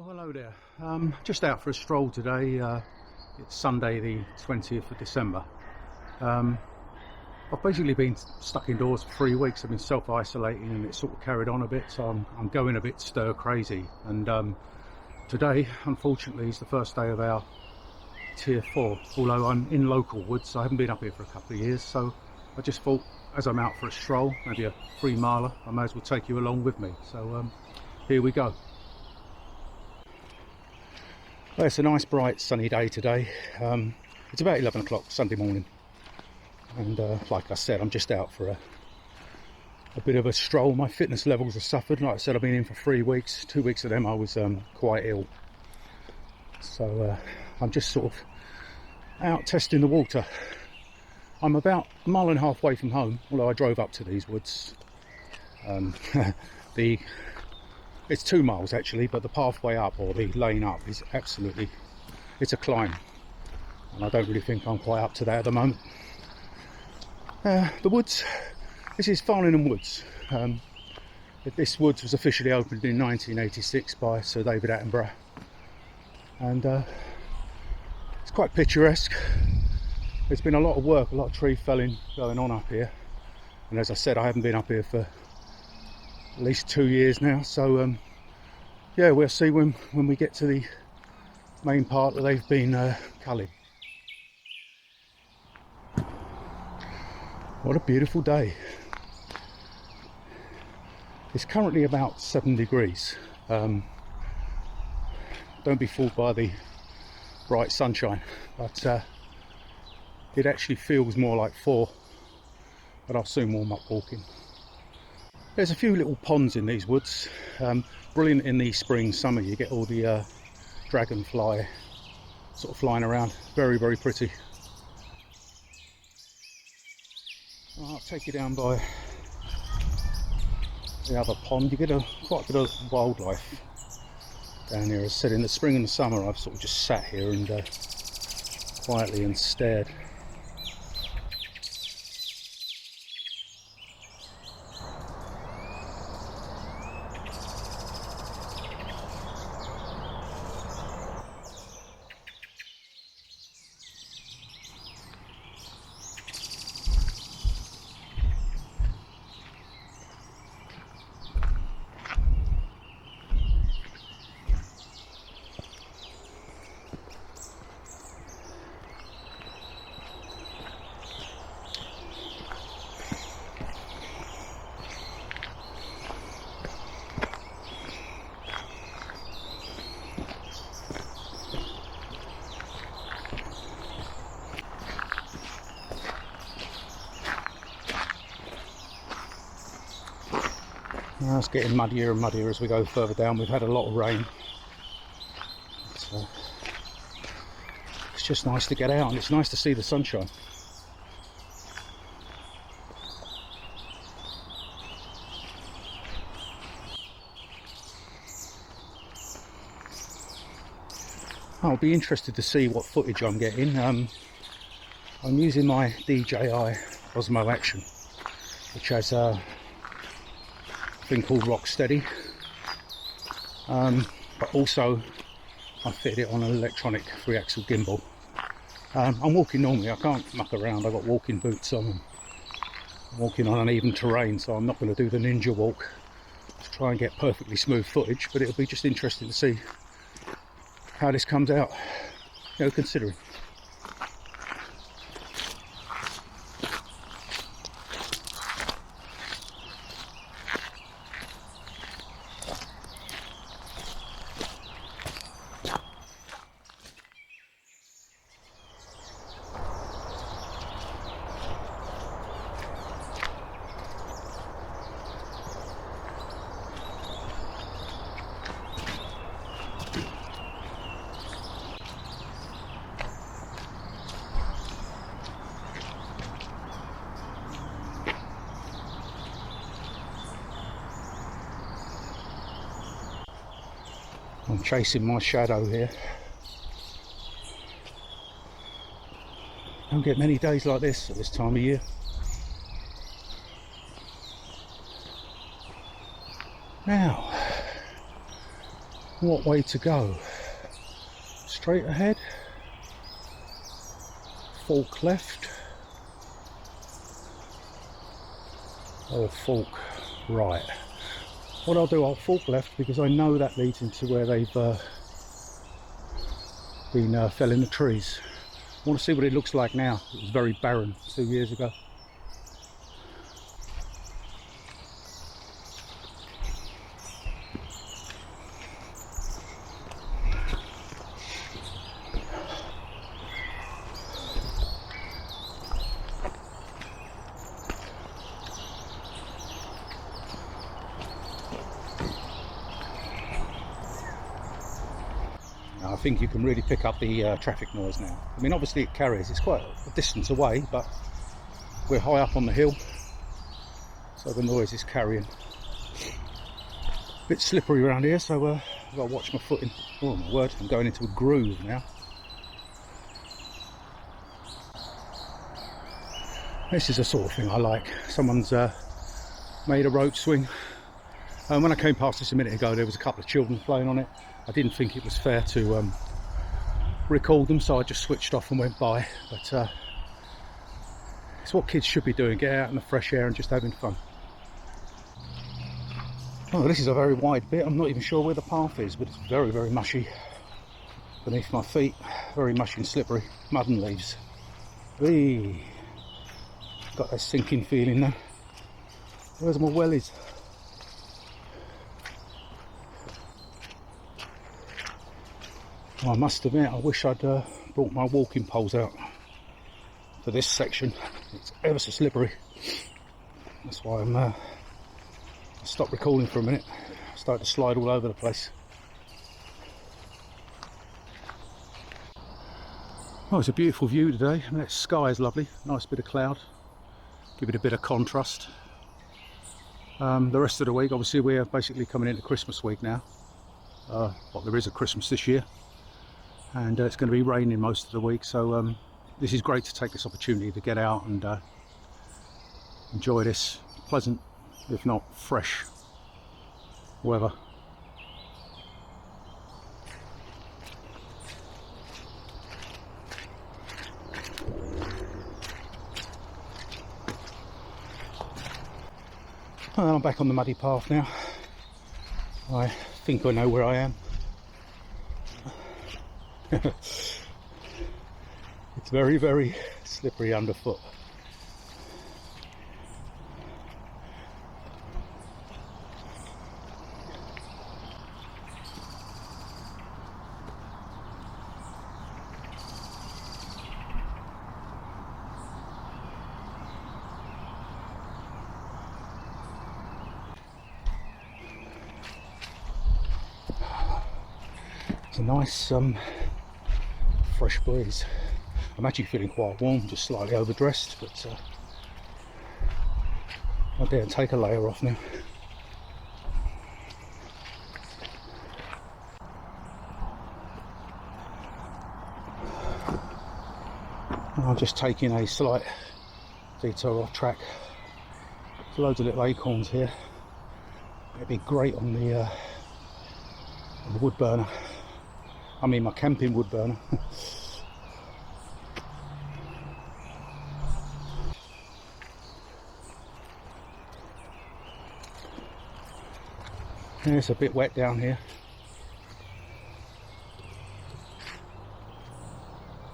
Well, hello there. Just out for a stroll today. It's Sunday the 20th of December. I've basically been stuck indoors for 3 weeks. I've been self-isolating and it's sort of carried on a bit, so I'm going a bit stir crazy. And today, unfortunately, is the first day of our Tier 4, although I'm in local woods. I haven't been up here for a couple of years, so I just thought as I'm out for a stroll, maybe a 3-miler, I may as well take you along with me. So here we go. Well, it's a nice bright sunny day today. It's about 11 o'clock Sunday morning, and like I said, I'm just out for a bit of a stroll. My fitness levels have suffered. Like I said, I've been in for 3 weeks. 2 weeks of them I was quite ill, so I'm just sort of out testing the water. I'm about 1.5 miles away from home, although I drove up to these woods. It's 2 miles actually, but the pathway up, or the lane up, is absolutely, it's a climb, and I don't really think I'm quite up to that at the moment. The woods, this is Farningham Woods. This woods was officially opened in 1986 by Sir David Attenborough, and it's quite picturesque. There's been a lot of work, a lot of tree felling going on up here, and as I said, I haven't been up here for at least 2 years now, so yeah, we'll see when we get to the main part that they've been culling. What a beautiful day. It's currently about 7 degrees. Don't be fooled by the bright sunshine, but it actually feels more like 4, but I'll soon warm up walking. There's a few little ponds in these woods. Brilliant in the spring, summer. You get all the dragonfly sort of flying around. Very, very pretty. I'll take you down by the other pond. You get quite a bit of wildlife down here. As I said, in the spring and the summer, I've sort of just sat here and quietly and stared. Now it's getting muddier and muddier as we go further down. We've had a lot of rain, so it's just nice to get out, and it's nice to see the sunshine. I'll be interested to see what footage I'm getting. I'm using my DJI Osmo Action, which has a thing called Rock Steady, but also I fit it on an electronic 3-axle gimbal. I'm walking normally, I can't muck around. I've got walking boots on, I'm walking on uneven terrain, so I'm not going to do the ninja walk to try and get perfectly smooth footage, but it'll be just interesting to see how this comes out, you know, considering. I'm chasing my shadow here. Don't get many days like this at this time of year. Now, What way to go? Straight ahead? Fork left? Or fork right? What I'll do, I'll fork left because I know that leads into where they've been felling the trees. I want to see what it looks like now. It was very barren 2 years ago. I think you can really pick up the traffic noise now. I mean, obviously it carries, it's quite a distance away, but we're high up on the hill, so the noise is carrying. A bit slippery around here, so I've got to watch my footing. Oh my word, I'm going into a groove now. This is the sort of thing I like. Someone's made a rope swing. When I came past this a minute ago, there was a couple of children playing on it. I didn't think it was fair to record them, so I just switched off and went by. But it's what kids should be doing, get out in the fresh air and just having fun. Oh, this is a very wide bit. I'm not even sure where the path is, but it's very, very mushy beneath my feet. Very mushy and slippery. Mud and leaves. Whee! Got that sinking feeling now. Where's my wellies? I must admit, I wish I'd brought my walking poles out for this section. It's ever so slippery. That's why I stopped recording for a minute. I started to slide all over the place. Oh, it's a beautiful view today. I mean, the sky is lovely. Nice bit of cloud. Give it a bit of contrast. The rest of the week, obviously, we're basically coming into Christmas week now. Well, there is a Christmas this year. And it's going to be raining most of the week, so this is great to take this opportunity to get out and enjoy this pleasant, if not fresh, weather. Well, I'm back on the muddy path now. I think I know where I am. It's very, very slippery underfoot. It's a nice fresh breeze. I'm actually feeling quite warm, just slightly overdressed, but I dare take a layer off now. I'm just taking a slight detour off track. There's loads of little acorns here. It'd be great on the wood burner. I mean my camping wood burner. Yeah, it's a bit wet down here,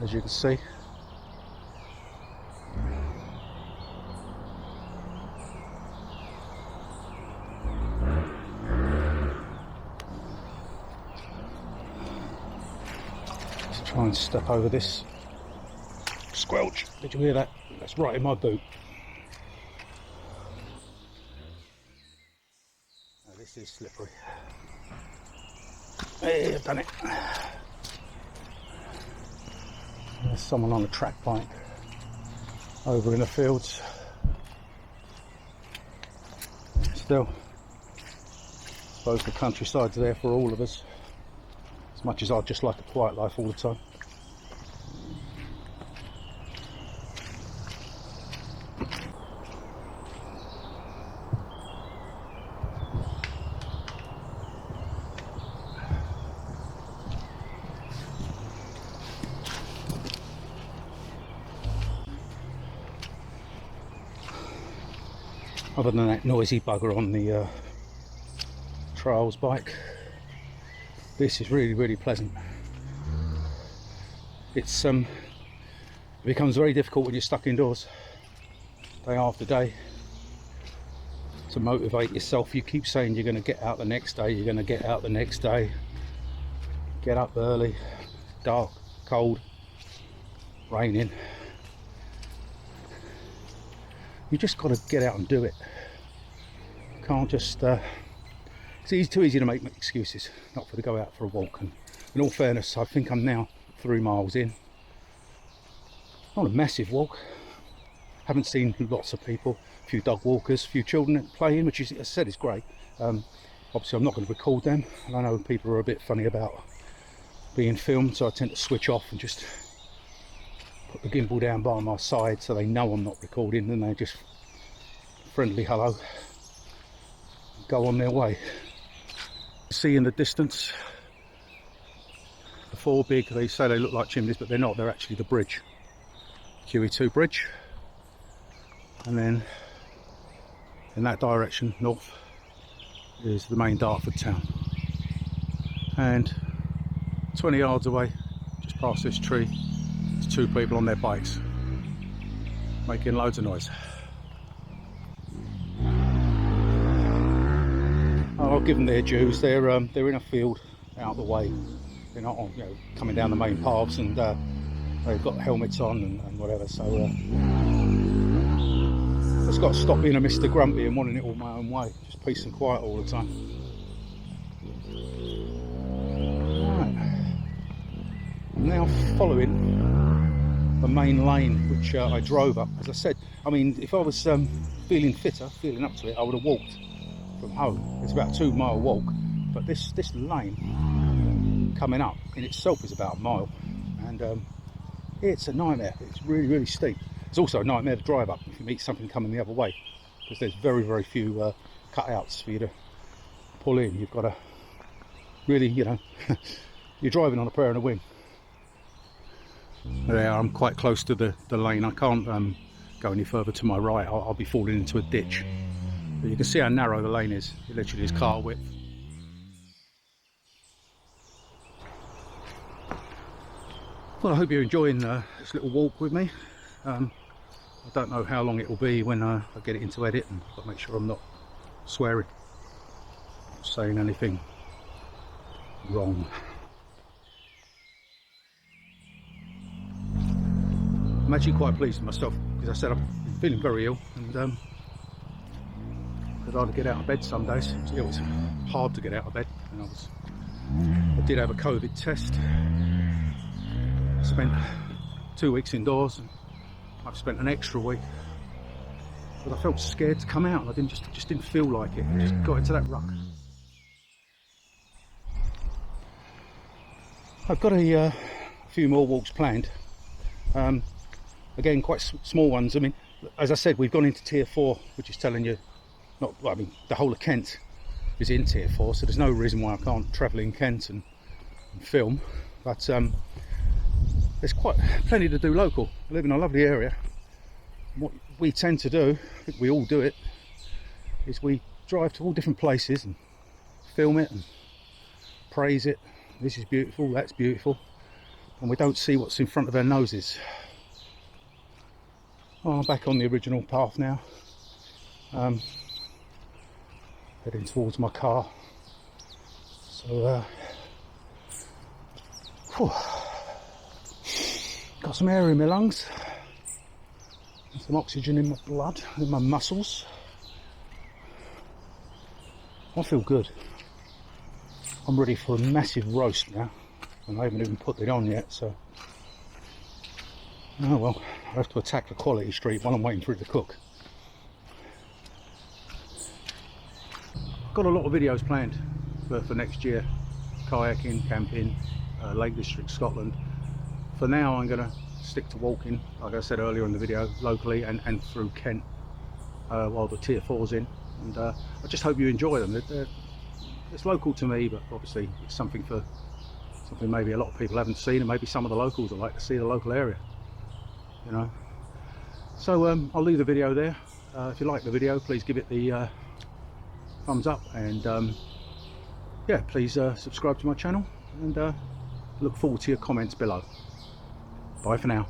as you can see. Try and step over this. Squelch! Did you hear that? That's right in my boot. Now, this is slippery. Hey, I've done it. There's someone on a track bike over in the fields. Still, I suppose the countryside's there for all of us. As much as I'd just like a quiet life all the time. other than that noisy bugger on the trails bike. This is really, really pleasant. It's it becomes very difficult when you're stuck indoors day after day to motivate yourself. You keep saying you're going to get out the next day, you're going to get out the next day, get up early, dark, cold, raining. You just got to get out and do it. You can't just it's too easy to make excuses not to go out for a walk. And in all fairness, I think I'm now 3 miles in. Not a massive walk. Haven't seen lots of people, a few dog walkers, a few children playing, which is, as I said, is great. Obviously I'm not going to record them, and I know people are a bit funny about being filmed, so I tend to switch off and just put the gimbal down by my side so they know I'm not recording, and they just friendly hello, go on their way. See in the distance the 4 big, they say they look like chimneys, but they're not, they're actually the bridge, QE2 bridge. And then in that direction north is the main Dartford town, and 20 yards away, just past this tree, there's 2 people on their bikes making loads of noise. I'll give them their dues. They're in a field out of the way. They're not on, coming down the main paths, and they've got helmets on and whatever. So it's got to stop being a Mr. Grumpy and wanting it all my own way. Just peace and quiet all the time. Right. I'm now following the main lane which I drove up. As I said, I mean, if I was feeling fitter, feeling up to it, I would have walked from home. It's about a 2-mile walk, but this lane coming up in itself is about a mile, and it's a nightmare. It's really, really steep. It's also a nightmare to drive up if you meet something coming the other way, because there's very, very few cutouts for you to pull in. You've got to really, you're driving on a prayer and a wing. There, I'm quite close to the lane. I can't go any further to my right. I'll be falling into a ditch. But you can see how narrow the lane is. It literally is car width. Well, I hope you're enjoying this little walk with me. I don't know how long it will be when I get it into edit, and I've got to make sure I'm not swearing, not saying anything wrong. I'm actually quite pleased with myself, because I said I'm feeling very ill, and I'd rather get out of bed some days. It was hard to get out of bed, and I did have a COVID test. I spent 2 weeks indoors, and I've spent an extra week, but I felt scared to come out, and I just didn't feel like it. I just got into that rut. I've got a few more walks planned. Again, quite small ones. I mean, as I said, we've gone into tier 4, which is telling you, the whole of Kent is in tier 4, so there's no reason why I can't travel in Kent and film. But there's quite plenty to do local. I live in a lovely area. And what we tend to do, I think we all do it, is we drive to all different places and film it and praise it. This is beautiful, that's beautiful, and we don't see what's in front of our noses. Oh, I'm back on the original path now, heading towards my car. So got some air in my lungs, and some oxygen in my blood, in my muscles. I feel good. I'm ready for a massive roast now, and I haven't even put it on yet, so oh well, I have to attack the quality street while I'm waiting for it to cook. Got a lot of videos planned for next year: kayaking, camping, Lake District, Scotland. For now, I'm going to stick to walking, like I said earlier in the video, locally and through Kent while the tier 4's in. And I just hope you enjoy them. It's local to me, but obviously it's something maybe a lot of people haven't seen, and maybe some of the locals would like to see the local area. So I'll leave the video there. If you like the video, please give it the thumbs up, and yeah, please subscribe to my channel, and look forward to your comments below. Bye for now.